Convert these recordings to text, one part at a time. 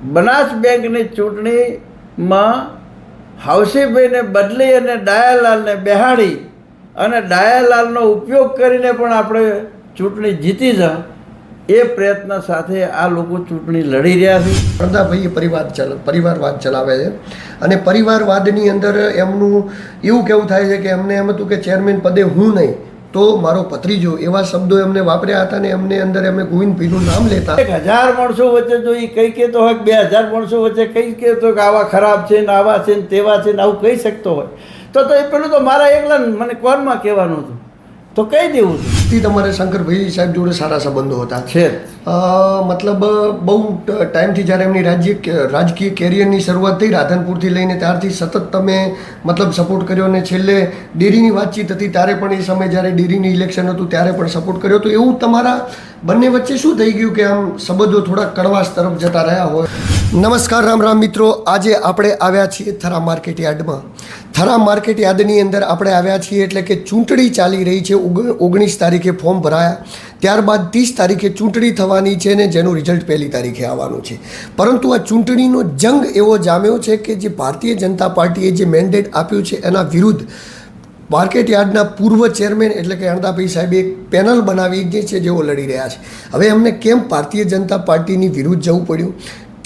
બનાસ બેંકની ચૂંટણીમાં હાઉસીભાઈને બદલી અને ડાયાલાલને બેહાડી અને ડાયાલાલનો ઉપયોગ કરીને પણ આપણે ચૂંટણી જીતી જા એ પ્રયત્ન સાથે આ લોકો ચૂંટણી લડી રહ્યા છે. પ્રતાપભાઈ પરિવારવાદ ચલાવે છે અને પરિવારવાદની અંદર એમનું એવું કેવું થાય છે કે એમને એમ હતું કે ચેરમેન પદે હું નહીં તો મારો ભત્રીજો, એવા શબ્દો એમને વાપર્યા હતા ને એમને અંદર એમને ગોવિંદભાઈનું નામ લેતા. 1000 માણસો વચ્ચે જો એ કઈ કહેતો હોય 2000 માણસો વચ્ચે કઈ કહેતો કે આવા ખરાબ છે ને આવા છે ને તેવા છે ને આવું કહી શકતો હોય તો એ પેલું તો મારા એકલા મને કોનમાં કહેવાનું હતું તો કહી દેવું હતું. તમારે શંકરભાઈ સાહેબ જોડે સારા સંબંધો હતા છે. મતલબ બહુ ટાઈમથી જ્યારે એમની રાજકીય કેરિયરની શરૂઆત થઈ રાધનપુરથી લઈને ત્યારથી સતત તમે મતલબ સપોર્ટ કર્યો અને છેલ્લે ડેરીની વાતચીત હતી ત્યારે પણ એ સમય જ્યારે ડેરીની ઇલેક્શન હતું ત્યારે પણ સપોર્ટ કર્યો. તો એવું તમારા બંને વચ્ચે શું થઈ ગયું કે આમ સંબંધો થોડા કડવાશ તરફ જતા રહ્યા હોય? નમસ્કાર, રામ રામ મિત્રો. આજે આપણે આવ્યા છીએ થરા માર્કેટ યાર્ડમાં. થરા માર્કેટ યાર્ડની અંદર આપણે આવ્યા છીએ એટલે કે ચૂંટણી ચાલી રહી છે. 19 તારીખે ફોર્મ ભરાયા, ત્યારબાદ 30 તારીખે ચૂંટણી થવાની છે ને જેનું રિઝલ્ટ 1 તારીખે આવવાનું છે. પરંતુ આ ચૂંટણીનો જંગ એવો જામ્યો છે કે જે ભારતીય જનતા પાર્ટીએ જે મેન્ડેટ આપ્યું છે એના વિરુદ્ધ માર્કેટ યાર્ડના પૂર્વ ચેરમેન એટલે કે અણદાભાઈ સાહેબે એક પેનલ બનાવી જે છે જેઓ લડી રહ્યા છે. હવે એમને કેમ ભારતીય જનતા પાર્ટીની વિરુદ્ધ જવું પડ્યું,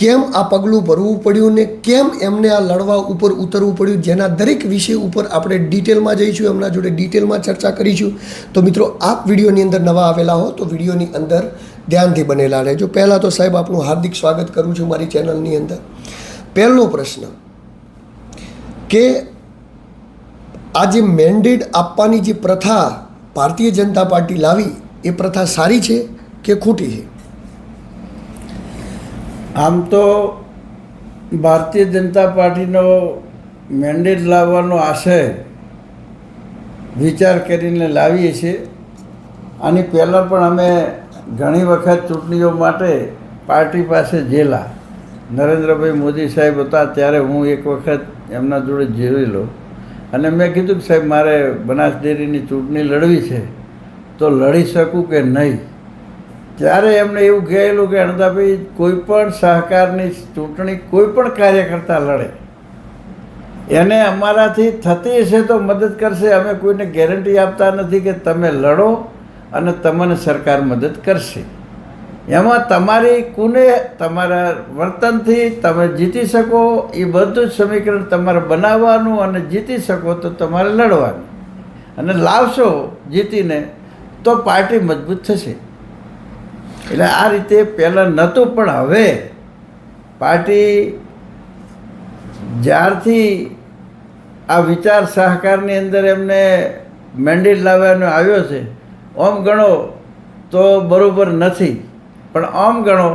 કેમ આ પગલું ભરવું પડ્યું ને કેમ એમને આ લડવા ઉપર ઉતરવું પડ્યું, જેના દરેક વિષય ઉપર આપણે ડિટેલમાં જઈશું, એમના જોડે ડિટેલમાં ચર્ચા કરીશું. તો મિત્રો, આપ વિડીયોની અંદર નવા આવેલા હો તો વિડીયોની અંદર ધ્યાનથી બનેલા રહેજો. પહેલાં તો સાહેબ આપનું હાર્દિક સ્વાગત કરું છું મારી ચેનલની અંદર. પહેલો પ્રશ્ન કે આ જે મેન્ડેટ આપવાની જે પ્રથા ભારતીય જનતા પાર્ટી લાવી એ પ્રથા સારી છે કે ખોટી છે? આમ તો ભારતીય જનતા પાર્ટીનો મેન્ડેટ લાવવાનો આશય વિચાર કરીને લાવીએ છીએ. આની પહેલાં પણ અમે ઘણી વખત ચૂંટણીઓ માટે પાર્ટી પાસે જેલા નરેન્દ્રભાઈ મોદી સાહેબ હતા ત્યારે હું એક વખત એમના જોડે જેવેલો અને મેં કીધું કે સાહેબ મારે બનાસ ડેરીની ચૂંટણી લડવી છે તો લડી શકું કે નહીં. ત્યારે એમને એવું કહેલું કે અણદાભાઈ કોઈ પણ સહકારની ચૂંટણી કોઈ પણ કાર્યકર્તા લડે એને અમારાથી થતી હશે તો મદદ કરશે. અમે કોઈને ગેરંટી આપતા નથી કે તમે લડો અને તમને સરકાર મદદ કરશે. એમાં તમારી કુને તમારા વર્તનથી તમે જીતી શકો એ બધું જ સમીકરણ તમારે બનાવવાનું અને જીતી શકો તો તમારે લડવાનું અને લાવશો જીતીને તો પાર્ટી મજબૂત થશે. એટલે આ રીતે પહેલાં નહોતું પણ હવે પાર્ટી જ્યારથી આ વિચાર સહકારની અંદર એમને મેન્ડેટ લાવવાનો આવ્યો છે ઓમ ગણો તો બરાબર નથી પણ આમ ગણો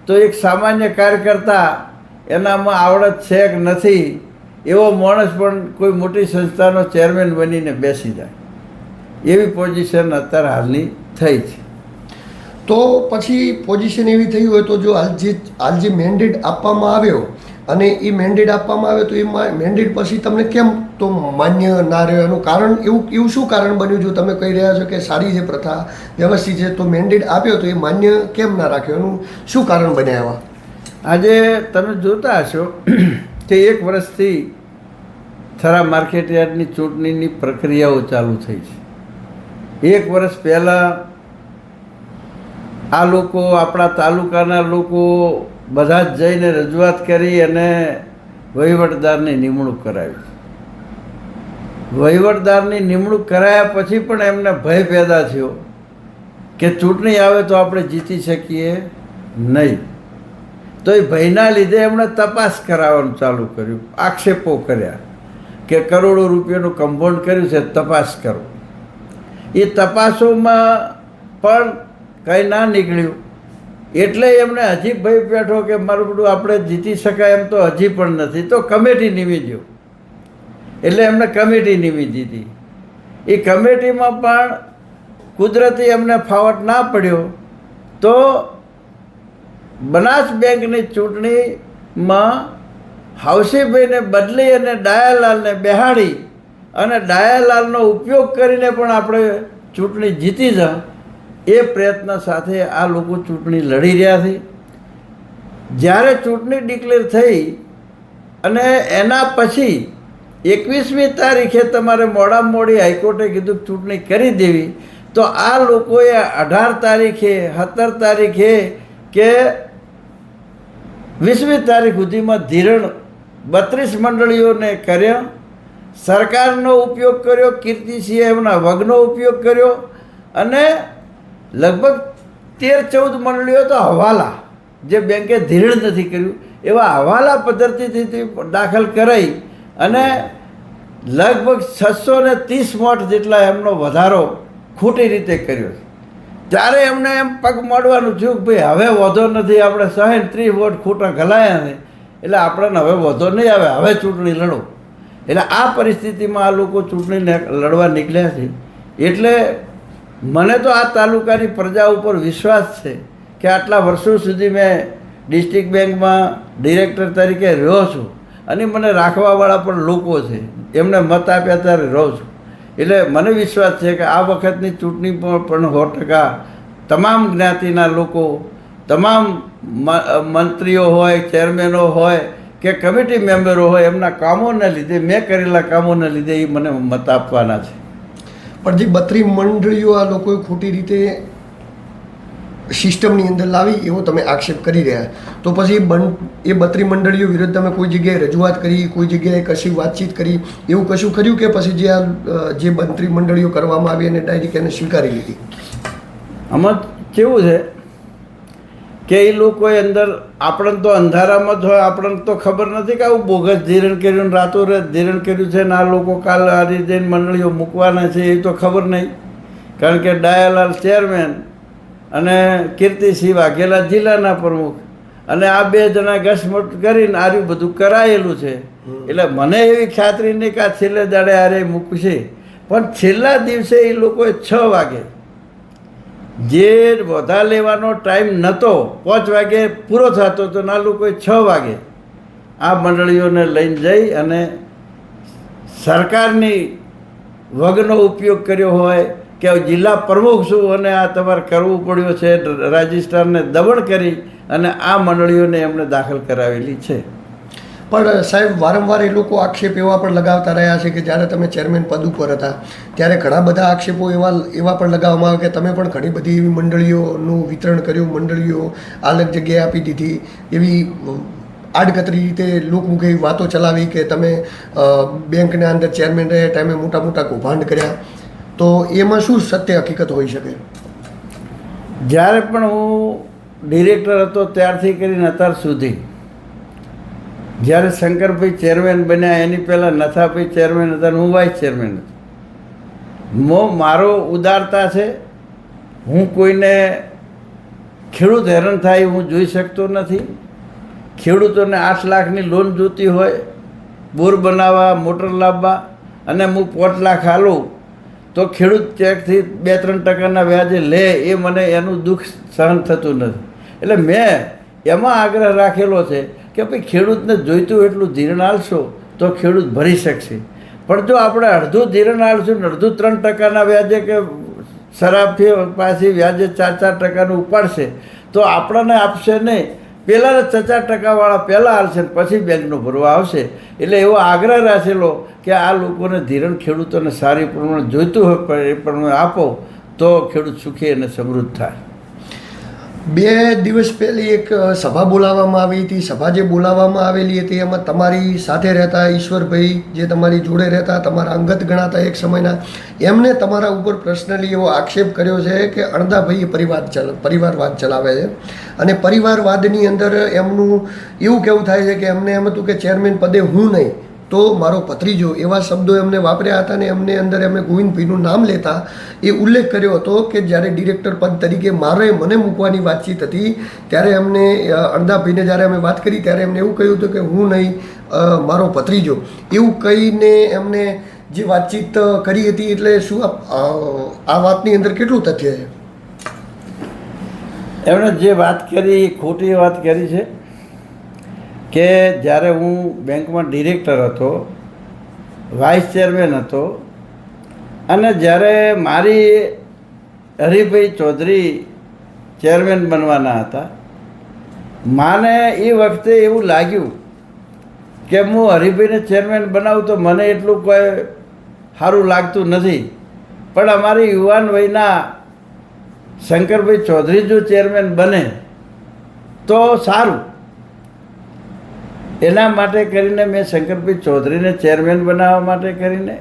તો એક સામાન્ય કાર્યકર્તા એનામાં આવડત છે કે નથી એવો માણસ પણ કોઈ મોટી સંસ્થાનો ચેરમેન બનીને બેસી જાય એવી પોઝિશન અત્યારે હાલની થઈ છે. તો પછી પોઝિશન એવી થઈ હોય તો જો હાલ જે મેન્ડેટ આપવામાં આવ્યો અને એ મેન્ડેટ આપવામાં આવ્યો તો એ મેન્ડેટ પછી તમને કેમ તો માન્ય ના રહ્યો? એનું કારણ એવું શું કારણ બન્યું? જો તમે કહી રહ્યા છો કે સારી છે પ્રથા, વ્યવસ્થિત છે, તો મેન્ડેટ આપ્યો તો એ માન્ય કેમ ના રાખ્યો? એનું શું કારણ બન્યા એવા? આજે તમે જોતા હશો કે 1 વર્ષથી થરા માર્કેટ યાર્ડની ચૂંટણીની પ્રક્રિયાઓ ચાલુ થઈ છે. 1 વર્ષ પહેલાં આ લોકો આપણા તાલુકાના લોકો બધા જ જઈને રજૂઆત કરી અને વહીવટદારની નિમણૂક કરાવી. વહીવટદારની નિમણૂક કરાયા પછી પણ એમને ભય પેદા થયો કે ચૂંટણી આવે તો આપણે જીતી શકીએ નહીં. તો એ ભયના લીધે એમણે તપાસ કરાવવાનું ચાલુ કર્યું, આક્ષેપો કર્યા કે કરોડો રૂપિયાનું કમ્પાઉન્ડ કર્યું છે, તપાસ કરો. એ તપાસોમાં પણ કંઈ ના નીકળ્યું એટલે એમને હજી ભય બેઠો કે મારું બધું આપણે જીતી શકાય એમ તો હજી પણ નથી. તો કમિટી નિમી એટલે એમને કમિટી નિમી દીધી. એ કમિટીમાં પણ કુદરતી એમને ફાવટ ના પડ્યો તો બનાસ બેંકની ચૂંટણીમાં હાઉસીભાઈને બદલી અને ડાયાલાલને બેહાડી અને ડાયાલાલનો ઉપયોગ કરીને પણ આપણે ચૂંટણી જીતી જા એ પ્રયત્ન સાથે આ લોકો ચૂંટણી લડી રહ્યા છે. જ્યારે ચૂંટણી ડિક્લેર થઈ અને એના પછી 21મી તારીખે તમારે મોડામાં મોડી હાઈકોર્ટે કીધું કે ચૂંટણી કરી દેવી, તો આ લોકોએ 18 તારીખે 17 તારીખે કે 20મી તારીખ સુધીમાં ધીરણ 32 મંડળીઓને કર્યા, સરકારનો ઉપયોગ કર્યો, કીર્તિસિંહે એમના વગનો ઉપયોગ કર્યો અને લગભગ 13-14 મંડળીઓ તો હવાલા, જે બેંકે ધીરણ નથી કર્યું એવા હવાલા પદ્ધતિથી દાખલ કરાઈ અને લગભગ 630 વોટ જેટલા એમનો વધારો ખોટી રીતે કર્યો. ત્યારે એમને એમ પગ મોડવાનું થયું કે ભાઈ હવે વધો નથી, આપણે 30 વોટ ખોટા ઘલાયા છે એટલે આપણને હવે વધો નહીં આવે, હવે ચૂંટણી લડો. એટલે આ પરિસ્થિતિમાં આ લોકો ચૂંટણીને લડવા નીકળ્યા છે. એટલે મને તો આ તાલુકાની પ્રજા ઉપર વિશ્વાસ છે કે આટલા વર્ષો સુધી મેં ડિસ્ટ્રિક્ટ બેંકમાં ડિરેક્ટર તરીકે રહ્યો છું અને મને રાખવાવાળા પણ લોકો છે, એમને મત આપ્યા ત્યારે રહું છું. એટલે મને વિશ્વાસ છે કે આ વખતની ચૂંટણી પણ 100% તમામ જ્ઞાતિના લોકો, તમામ મંત્રીઓ હોય, ચેરમેનો હોય કે કમિટી મેમ્બરો હોય, એમના કામોને લીધે, મેં કરેલા કામોને લીધે એ મને મત આપવાના છે. પણ જે 32 મંડળીઓ આ લોકોએ ખોટી રીતે સિસ્ટમની અંદર લાવી એવો તમે આક્ષેપ કરી રહ્યા, તો પછી એ 32 મંડળીઓ વિરુદ્ધ તમે કોઈ જગ્યાએ રજૂઆત કરી, કોઈ જગ્યાએ કશી વાતચીત કરી, એવું કશું કર્યું કે પછી જે 32 મંડળીઓ કરવામાં આવી અને ડાયરેક્ટ એને સ્વીકારી લીધી? આમાં કેવું છે કે એ લોકોએ અંદર, આપણને તો અંધારામાં જ હોય, આપણને તો ખબર નથી કે આવું બોગસ ધીરણ કર્યું, રાતોરાત ધીરણ કર્યું છે ને આ લોકો કાલ આ રીતે મંડળીઓ મૂકવાના છે એ તો ખબર નહીં. કારણ કે ડાયાલાલ ચેરમેન અને કીર્તિસિંહ વાઘેલા જિલ્લાના પ્રમુખ અને આ 2 જણા ઘસમટ કરીને આર્યું બધું કરાયેલું છે. એટલે મને એવી ખાતરી નહીં કે આ છેલ્લે દાડે આરે મૂકશે, પણ છેલ્લા દિવસે એ લોકોએ 6 વાગે, જે વધા લેવાનો ટાઈમ નહોતો, 5 વાગે પૂરો થતો હતો, ના લોકોએ 6 વાગે આ મંડળીઓને લઈને જઈ અને સરકારની વગનો ઉપયોગ કર્યો હોય કે જિલ્લા પ્રમુખ છું અને આ તમારે કરવું પડ્યું છે, રાજસ્થાનને દબણ કરી અને આ મંડળીઓને એમણે દાખલ કરાવેલી છે. પણ સાહેબ, વારંવાર એ લોકો આક્ષેપ એવા પણ લગાવતા રહ્યા છે કે જ્યારે તમે ચેરમેન પદ ઉપર હતા ત્યારે ઘણા બધા આક્ષેપો એવા પણ લગાવવામાં આવે કે તમે પણ ઘણી બધી એવી મંડળીઓનું વિતરણ કર્યું, મંડળીઓ અલગ જગ્યાએ આપી દીધી, એવી આડકતરી રીતે લોકમુખે વાતો ચલાવી કે તમે બેંકના અંદર ચેરમેન રહ્યા ટાઈમે મોટા મોટા કૌભાંડ કર્યા, તો એમાં શું સત્ય હકીકત હોઈ શકે? જ્યારે પણ હું ડિરેક્ટર હતો ત્યારથી કરીને અત્યાર સુધી, જ્યારે શંકરભાઈ ચેરમેન બન્યા એની પહેલાં નથાભાઈ ચેરમેન હતા, હું વાઇસ ચેરમેન હતો. મારો ઉદારતા છે, હું કોઈને ખેડૂત હેરાન થાય હું જોઈ શકતો નથી. ખેડૂતોને 8 લાખની લોન જોતી હોય, બોર બનાવવા, મોટર લાવવા, અને હું 5 લાખ આલું તો ખેડૂત ચેકથી 2-3% વ્યાજે લે, એ મને એનું દુઃખ સહન થતું નથી. એટલે મેં એમાં આગ્રહ રાખેલો છે કે ભાઈ ખેડૂતને જોઈતું એટલું ધિરાણ આલશો તો ખેડૂત ભરી શકશે. પણ જો આપણે અડધું ધિરાણ આલશું ને અડધું 3% વ્યાજે કે શરાબથી પાછી વ્યાજે 4-4% ઉપાડશે તો આપણને આપશે નહીં. પહેલાં 4% પહેલાં હાલશે ને પછી બેંકનું ભરવા આવશે. એટલે એવો આગ્રહ રાખેલો કે આ લોકોને ધિરાણ ખેડૂતોને સારી પ્રમાણે જોઈતું હોય એ પ્રમાણે આપો તો ખેડૂત સુખી અને સમૃદ્ધ થાય. 2 દિવસ પહેલી એક સભા બોલાવવામાં આવી હતી. સભા જે બોલાવવામાં આવેલી હતી એમાં તમારી સાથે રહેતા ઈશ્વરભાઈ, જે તમારી જોડે રહેતા, તમારા અંગત ગણાતા એક સમયના, એમને તમારા ઉપર પર્સનલી એવો આક્ષેપ કર્યો છે કે અણદાભાઈ પરિવારવાદ ચલાવે છે અને પરિવારવાદની અંદર એમનું એવું કહેવું થાય છે કે એમને એમ હતું કે ચેરમેન પદે હું નહીં તો મારો ભત્રીજો, એવા શબ્દો એમને વાપર્યા હતા. અને એમને અંદર એમને ગોવિંદભાઈનું નામ લેતા એ ઉલ્લેખ કર્યો હતો કે જ્યારે ડિરેક્ટર પદ તરીકે મને મૂકવાની વાતચીત હતી ત્યારે એમને અણદાભાઈને જ્યારે અમે વાત કરી ત્યારે એમને એવું કહ્યું હતું કે હું નહીં, મારો ભત્રીજો, એવું કહીને એમને જે વાતચીત કરી હતી. એટલે શું આ વાતની અંદર કેટલું તથ્ય છે? એમણે જે વાત કરી એ ખોટી વાત કરી છે કે જ્યારે હું બેંકમાં ડિરેક્ટર હતો, વાઇસ ચેરમેન હતો અને જ્યારે મારી હરિભાઈ ચૌધરી ચેરમેન બનવાના હતા માને એ વખતે એવું લાગ્યું કે હું હરિભાઈને ચેરમેન બનાવું તો મને એટલું કોઈ સારું લાગતું નથી, પણ અમારી યુવાન વયના શંકરભાઈ ચૌધરી જો ચેરમેન બને તો સારું. એના માટે કરીને મેં શંકરભાઈ ચૌધરીને ચેરમેન બનાવવા માટે કરીને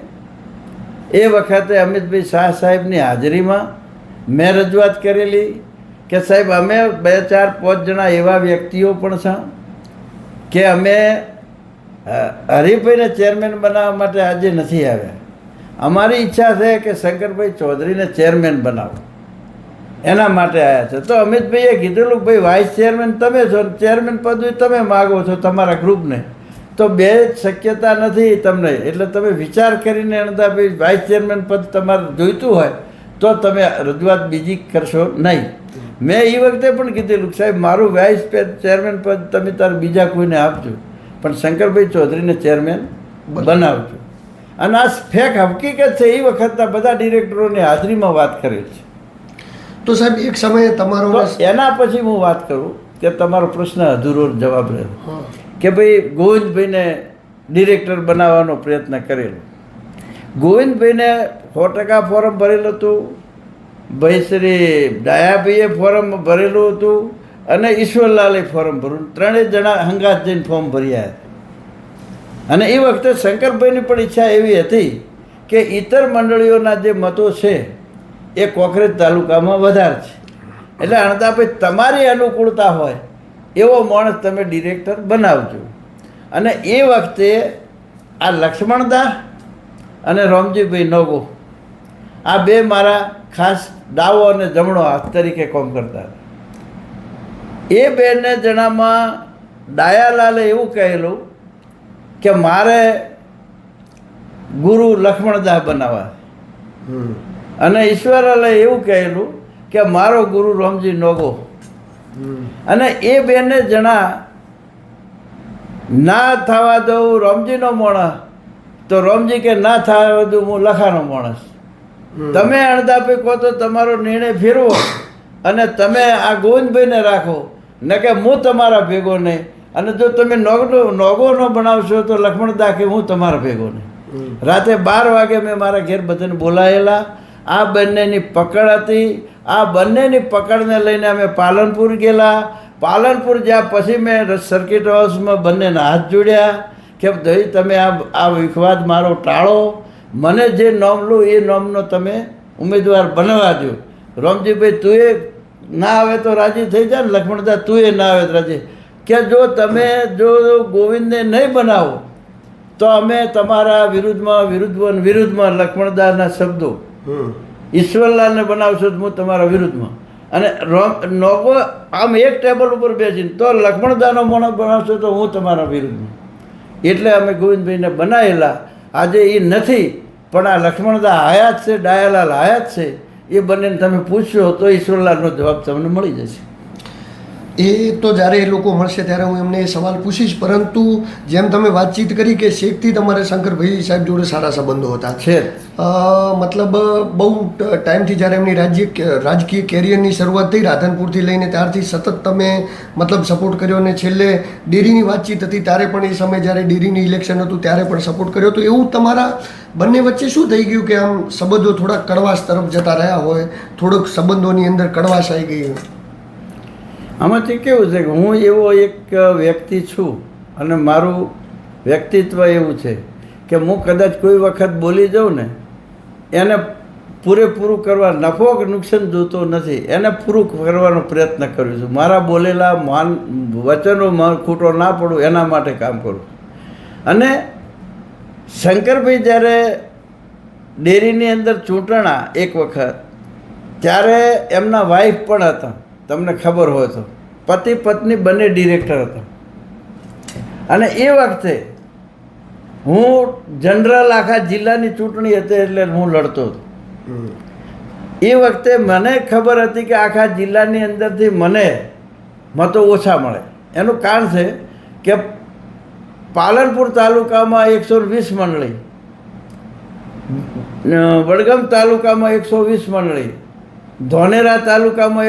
એ વખતે અમિતભાઈ શાહ સાહેબની હાજરીમાં મેં રજૂઆત કરેલી કે સાહેબ અમે 2, 4, 5 જણા એવા વ્યક્તિઓ પણ છે કે અમે હરિભાઈને ચેરમેન બનાવવા માટે આજે નથી આવ્યા. અમારી ઈચ્છા છે કે શંકરભાઈ ચૌધરીને ચેરમેન બનાવો, એના માટે આવ્યા છે. તો અમિતભાઈએ કીધેલું ભાઈ વાઇસ ચેરમેન તમે છો, ચેરમેન પદ તમે માગો છો તમારા ગ્રુપને, તો બે શક્યતા નથી તમને, એટલે તમે વિચાર કરીને અણદાભાઈ વાઇસ ચેરમેન પદ તમારે જોઈતું હોય તો તમે રજૂઆત બીજી કરશો નહીં. મેં એ વખતે પણ કીધેલું સાહેબ મારું વાઇસ ચેરમેન પદ તમે તારે બીજા કોઈને આપજો, પણ શંકરભાઈ ચૌધરીને ચેરમેન બનાવજો. અને આ ફેક હકીકત છે, એ વખતના બધા ડિરેક્ટરોની હાજરીમાં વાત કરેલ છે. તો સાહેબ એક સમયે તમારો તો એના પછી હું વાત કરું કે તમારો પ્રશ્ન અધૂરો જવાબ રહ્યો કે ભાઈ ગોવિંદભાઈને ડિરેક્ટર બનાવવાનો પ્રયત્ન કરેલો. ગોવિંદભાઈને 100% ફોર્મ ભરેલું હતું, ભાઈ શ્રી ડાયાભાઈએ ફોર્મ ભરેલું હતું અને ઈશ્વરલાલે ફોર્મ ભર્યું. 3 જણા હંગાત જઈને ફોર્મ ભર્યા હતા. અને એ વખતે શંકરભાઈની પણ ઈચ્છા એવી હતી કે ઇતર મંડળીઓના જે મતો છે એ કોકરેજ તાલુકામાં વધારે છે, એટલે અણદાભાઈ તમારી અનુકૂળતા હોય એવો માણસ તમે ડિરેક્ટર બનાવજો. અને એ વખતે આ લક્ષ્મણદા અને રામજીભાઈ નોગો આ બે મારા ખાસ ડાવો અને જમણો હાથ તરીકે કામ કરતા હતા. એ બેને જણામાં ડાયાલાલે એવું કહેલું કે મારે ગુરુ લક્ષ્મણદાસ બનાવવા, અને ઈશ્વરાલે એવું કહેલું કે મારો ગુરુ રામજી નોગો. અને એ બેને જણા ના થવા દઉં રામજીનો માણસ, તો રામજી કે ના થવા દઉં હું લખાનો માણસ. તમે અણદાભાઈ કહો તો તમારો નિર્ણય ફેરવો અને તમે આ ગોવિંદભાઈને રાખો, ને કે હું તમારા ભેગો નહીં. અને જો તમે નોગો ન બનાવશો તો લક્ષ્મણદા કે હું તમારા ભેગો નહીં. રાતે 12 વાગે મેં મારા ઘેર બધાને બોલાયેલા. આ બંનેની પકડ હતી. આ બંનેની પકડને લઈને અમે પાલનપુર ગયેલા. પાલનપુર જ્યાં પછી મેં સર્કિટ હાઉસમાં બંનેના હાથ જોડ્યા કે ભાઈ તમે આ વિખવાદ મારો ટાળો, મને જે નોમ લો એ નોમનો તમે ઉમેદવાર બનાવવા દો. રામજીભાઈ તું એ ના આવે તો રાજી થઈ જાય ને, લક્ષ્મણદા તું એ ના આવે તો રાજી, કે જો તમે જો ગોવિંદને નહીં બનાવો તો અમે તમારા વિરુદ્ધમાં લક્ષ્મણદાસના શબ્દો, ઈશ્વરલાલને બનાવશો તો હું તમારા વિરુદ્ધમાં, અને નોગો આમ એક ટેબલ ઉપર બેસીને તો લક્ષ્મણદાસનો માણસ બનાવશો તો હું તમારા વિરુદ્ધમાં. એટલે અમે ગોવિંદભાઈને બનાવેલા. આજે એ નથી, પણ આ લક્ષ્મણદાસ હયાત છે, ડાયાલાલ હયાત છે. એ બંનેને તમે પૂછશો તો ઈશ્વરલાલનો જવાબ તમને મળી જશે. એ તો જ્યારે એ લોકો મળશે ત્યારે હું એમને એ સવાલ પૂછીશ, પરંતુ જેમ તમે વાતચીત કરી કે શેખથી તમારે શંકરભાઈ સાહેબ જોડે સારા સંબંધો હતા છે, મતલબ બહુ ટાઈમથી જ્યારે એમની રાજકીય કેરિયરની શરૂઆત થઈ રાધનપુરથી લઈને ત્યારથી સતત તમે મતલબ સપોર્ટ કર્યો, અને છેલ્લે ડેરીની વાતચીત હતી ત્યારે પણ એ સમયે જ્યારે ડેરીની ઇલેક્શન હતું ત્યારે પણ સપોર્ટ કર્યો. તો એવું તમારા બંને વચ્ચે શું થઈ ગયું કે આમ સંબંધો થોડાક કડવાશ તરફ જતા રહ્યા હોય, થોડોક સંબંધોની અંદર કડવાશ આવી ગઈ હોય? આમાંથી કેવું છે કે હું એવો એક વ્યક્તિ છું અને મારું વ્યક્તિત્વ એવું છે કે હું કદાચ કોઈ વખત બોલી જાઉં ને એને પૂરેપૂરું કરવા, નફો કે નુકસાન જોતો નથી, એને પૂરું કરવાનો પ્રયત્ન કરું છું. મારા બોલેલા વચનો ખોટો ના પડું એના માટે કામ કરું. અને શંકરભાઈ જ્યારે ડેરીની અંદર ચૂંટણા એક વખત, ત્યારે એમના વાઈફ પણ હતા, તમને ખબર હોય તો પતિ પત્ની બંને ડિરેક્ટર હતા. અને એ વખતે હું જનરલ આખા જિલ્લાની ચૂંટણી હતી એટલે હું લડતો હતો. એ વખતે મને ખબર હતી કે આખા જિલ્લાની અંદરથી મને મતો ઓછા મળે. એનું કારણ છે કે પાલનપુર તાલુકામાં 120 મંડળી, વડગામ તાલુકામાં 120 મંડળી, ધોનેરા તાલુકામાં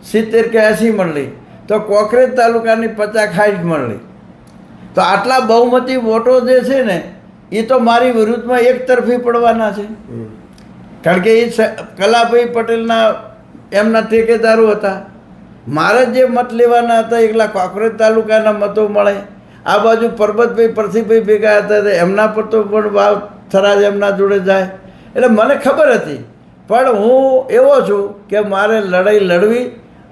70 કે 80 મંડળી, તો કોકરેજ તાલુકાની 50-60 મળી. તો આટલા બહુમતી વોટો જે છે ને એ તો મારી વિરુદ્ધમાં એક તરફી પડવાના છે. કારણ કે એ કલાભાઈ પટેલના એમના ટેકેદારો હતા. મારે જે મત લેવાના હતા એકલા કોકરેજ તાલુકાના મતો મળે. આ બાજુ પરબતભાઈ પરથીભાઈ ભેગા હતા તો એમના પર તો પણ વાવ થરાદ એમના જોડે જાય. એટલે મને ખબર હતી, પણ હું એવો છું કે મારે લડાઈ લડવી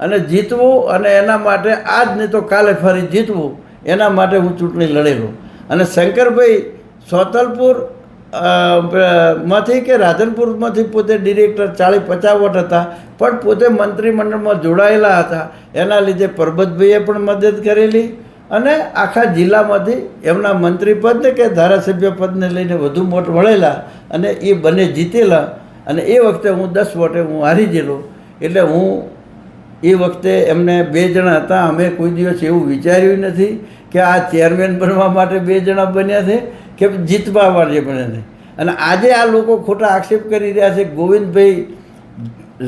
અને જીતવું, અને એના માટે આજ નહીં તો કાલે ફરી જીતવું, એના માટે હું ચૂંટણી લડેલો. અને શંકરભાઈ સોતલપુર માંથી કે રાધનપુરમાંથી પોતે ડિરેક્ટર 40-50 વોટ હતા, પણ પોતે મંત્રીમંડળમાં જોડાયેલા હતા. એના લીધે પરબતભાઈએ પણ મદદ કરેલી, અને આખા જિલ્લામાંથી એમના મંત્રી પદને કે ધારાસભ્ય પદને લઈને વધુ વોટ વળેલા, અને એ બંને જીતેલા. અને એ વખતે હું 10 વોટે હું હારી ગયેલો. એટલે હું એ વખતે એમને 2 જણા હતા. અમે કોઈ દિવસ એવું વિચાર્યું નથી કે આ ચેરમેન બનવા માટે 2 જણા બન્યા છે કે જીતવા માટે બન્યા છે. અને આજે આ લોકો ખોટા આક્ષેપ કરી રહ્યા છે. ગોવિંદભાઈ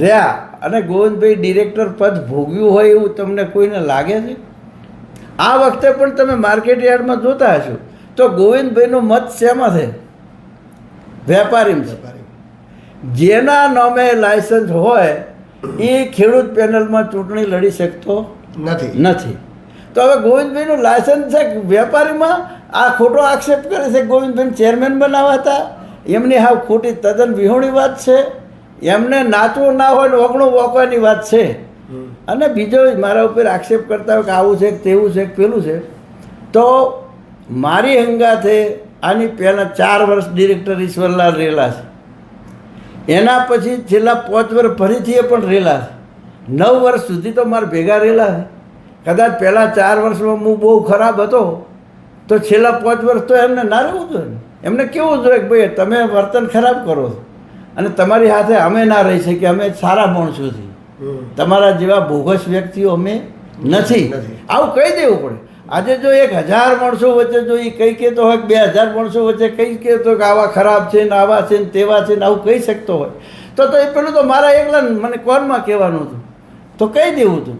રહ્યા અને ગોવિંદભાઈ ડિરેક્ટર પદ ભોગ્યું હોય એવું તમને કોઈને લાગે છે? આ વખતે પણ તમે માર્કેટ યાર્ડમાં જોતા હશો તો ગોવિંદભાઈનો મત શેમાં છે? વેપારીમાં. જેના નામે લાયસન્સ હોય એ ખેડૂત પેનલમાં ચૂંટણી લડી શકતો નથી. તો હવે ગોવિંદભાઈનું લાયસન્સ છે વેપારીમાં. આ ખોટો આક્ષેપ કરે છે ગોવિંદભાઈને ચેરમેન બનાવવા હતા. એમની હાવ ખોટી તદ્દન વિહોણી વાત છે. એમને નાચવું ના હોય ને ઓગણું વોકવાની વાત છે. અને બીજો મારા ઉપર આક્ષેપ કરતા હોય કે આવું છે, તેવું છે, પેલું છે. તો મારી હંગાથે આની પહેલાં 4 વર્ષ ડિરેક્ટર ઈશ્વરલાલ રહેલા છે. એના પછી છેલ્લા 5 વર્ષ ફરીથી એ પણ રહેલા છે. 9 વર્ષ સુધી તો મારે ભેગા રહેલા છે. કદાચ પહેલાં 4 વર્ષમાં હું બહુ ખરાબ હતો તો છેલ્લા 5 વર્ષ તો એમને ના રહેવું જોઈએ ને. એમને કેવું જોઈએ કે ભાઈ તમે વર્તન ખરાબ કરો છો અને તમારી સાથે અમે ના રહી શકીએ, અમે સારા માણસો છીએ, તમારા જેવા બોગસ વ્યક્તિઓ અમે નથી. આવું કહી દેવું પડે. આજે જો 1000 માણસો વચ્ચે જો એ કંઈ કહેતો હોય કે 2000 માણસો વચ્ચે કંઈ કહેતો કે આવા ખરાબ છે ને આવા છે ને તેવા છે ને આવું કહી શકતો હોય તો એ પેલું તો મારા એકલા મને કોનમાં કહેવાનું હતું તો કહી દેવું હતું.